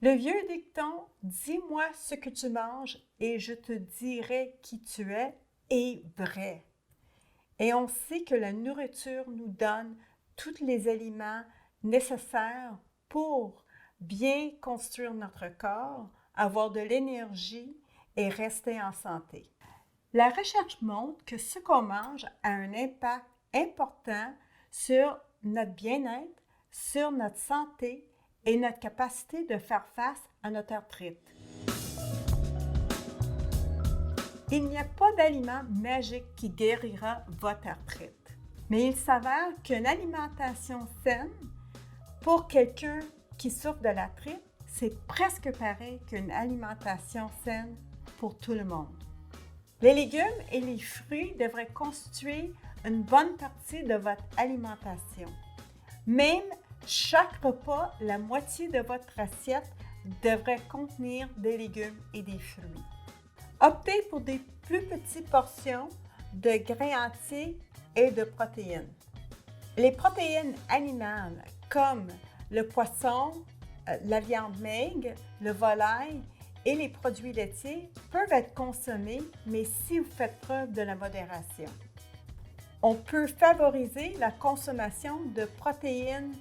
Le vieux dicton « Dis-moi ce que tu manges et je te dirai qui tu es » est vrai. Et on sait que la nourriture nous donne tous les aliments nécessaires pour bien construire notre corps, avoir de l'énergie et rester en santé. La recherche montre que ce qu'on mange a un impact important sur notre bien-être, sur notre santé et notre capacité de faire face à notre arthrite. Il n'y a pas d'aliment magique qui guérira votre arthrite, mais il s'avère qu'une alimentation saine, pour quelqu'un qui souffre de l'arthrite, c'est presque pareil qu'une alimentation saine pour tout le monde. Les légumes et les fruits devraient constituer une bonne partie de votre alimentation. Même chaque repas, la moitié de votre assiette devrait contenir des légumes et des fruits. Optez pour des plus petites portions de grains entiers et de protéines. Les protéines animales comme le poisson, la viande maigre, le volaille et les produits laitiers peuvent être consommés, mais si vous faites preuve de la modération. On peut favoriser la consommation de protéines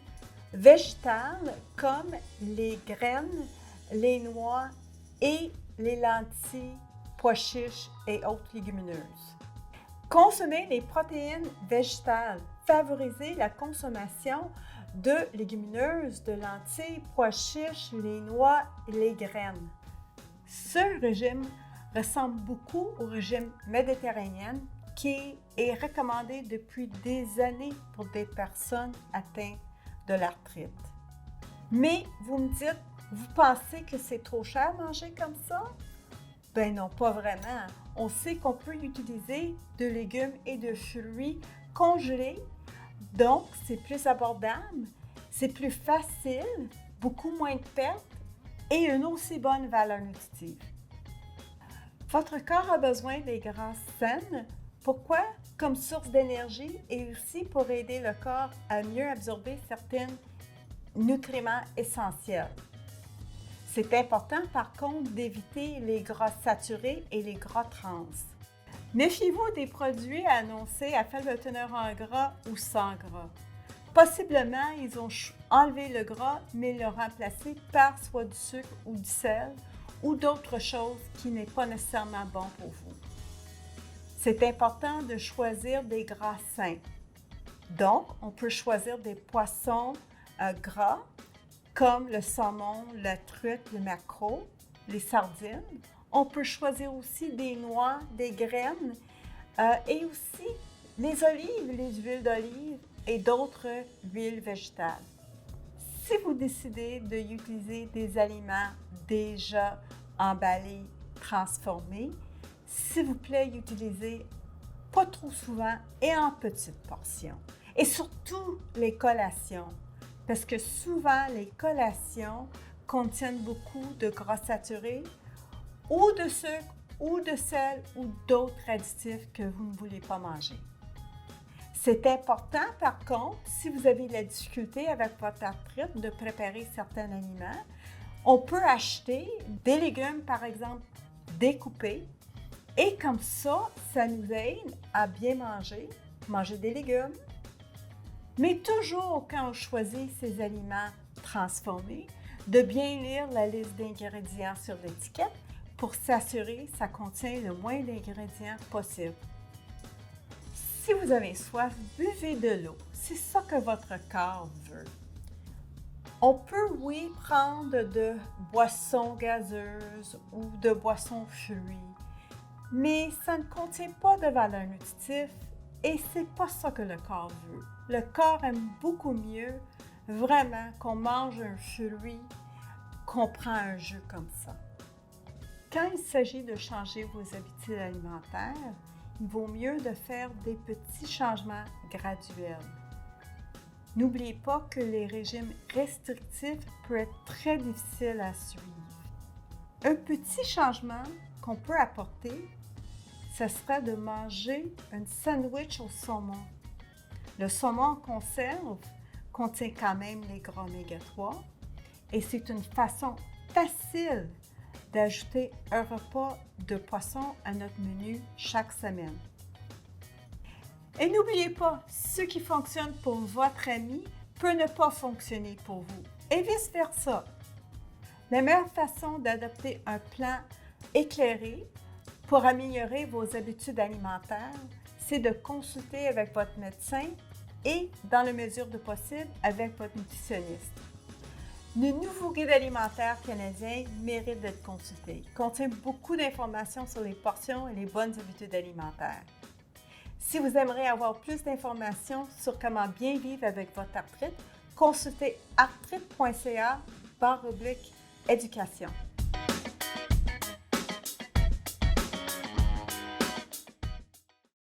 végétales comme les graines, les noix et les lentilles, pois chiches et autres légumineuses. Consommer les protéines végétales, favoriser la consommation de légumineuses, de lentilles, pois chiches, les noix et les graines. Ce régime ressemble beaucoup au régime méditerranéen qui est recommandé depuis des années pour des personnes atteintes de l'arthrite. Mais vous me dites, vous pensez que c'est trop cher manger comme ça? Ben non, pas vraiment. On sait qu'on peut utiliser de légumes et de fruits congelés, donc c'est plus abordable, c'est plus facile, beaucoup moins de pertes et une aussi bonne valeur nutritive. Votre corps a besoin des graisses saines. Pourquoi? Comme source d'énergie et aussi pour aider le corps à mieux absorber certains nutriments essentiels. C'est important par contre d'éviter les gras saturés et les gras trans. Méfiez-vous des produits annoncés à faible teneur en gras ou sans gras. Possiblement, ils ont enlevé le gras, mais le remplacé par soit du sucre ou du sel ou d'autres choses qui n'est pas nécessairement bon pour vous. C'est important de choisir des gras sains. Donc, on peut choisir des poissons gras comme le saumon, la truite, le maquereau, les sardines. On peut choisir aussi des noix, des graines et aussi les olives, les huiles d'olive et d'autres huiles végétales. Si vous décidez d'utiliser des aliments déjà emballés, transformés, s'il vous plaît, utilisez pas trop souvent et en petites portions. Et surtout les collations, parce que souvent les collations contiennent beaucoup de gras saturés ou de sucre ou de sel ou d'autres additifs que vous ne voulez pas manger. C'est important, par contre, si vous avez de la difficulté avec votre arthrite de préparer certains aliments, on peut acheter des légumes, par exemple, découpés. Et comme ça nous aide à bien manger des légumes. Mais toujours quand on choisit ces aliments transformés, de bien lire la liste d'ingrédients sur l'étiquette pour s'assurer que ça contient le moins d'ingrédients possible. Si vous avez soif, buvez de l'eau. C'est ça que votre corps veut. On peut, oui, prendre de boissons gazeuses ou de boissons fruits, mais ça ne contient pas de valeur nutritive et c'est pas ça que le corps veut. Le corps aime beaucoup mieux vraiment qu'on mange un fruit, qu'on prend un jus comme ça. Quand il s'agit de changer vos habitudes alimentaires, il vaut mieux de faire des petits changements graduels. N'oubliez pas que les régimes restrictifs peuvent être très difficiles à suivre. Un petit changement qu'on peut apporter, ce serait de manger un sandwich au saumon. Le saumon en conserve contient quand même les gras oméga 3 et c'est une façon facile d'ajouter un repas de poisson à notre menu chaque semaine. Et n'oubliez pas, ce qui fonctionne pour votre ami peut ne pas fonctionner pour vous, et vice-versa. La meilleure façon d'adopter un plan éclairé pour améliorer vos habitudes alimentaires, c'est de consulter avec votre médecin et, dans la mesure du possible, avec votre nutritionniste. Le nouveau guide alimentaire canadien mérite d'être consulté. Il contient beaucoup d'informations sur les portions et les bonnes habitudes alimentaires. Si vous aimeriez avoir plus d'informations sur comment bien vivre avec votre arthrite, consultez arthrite.ca/éducation.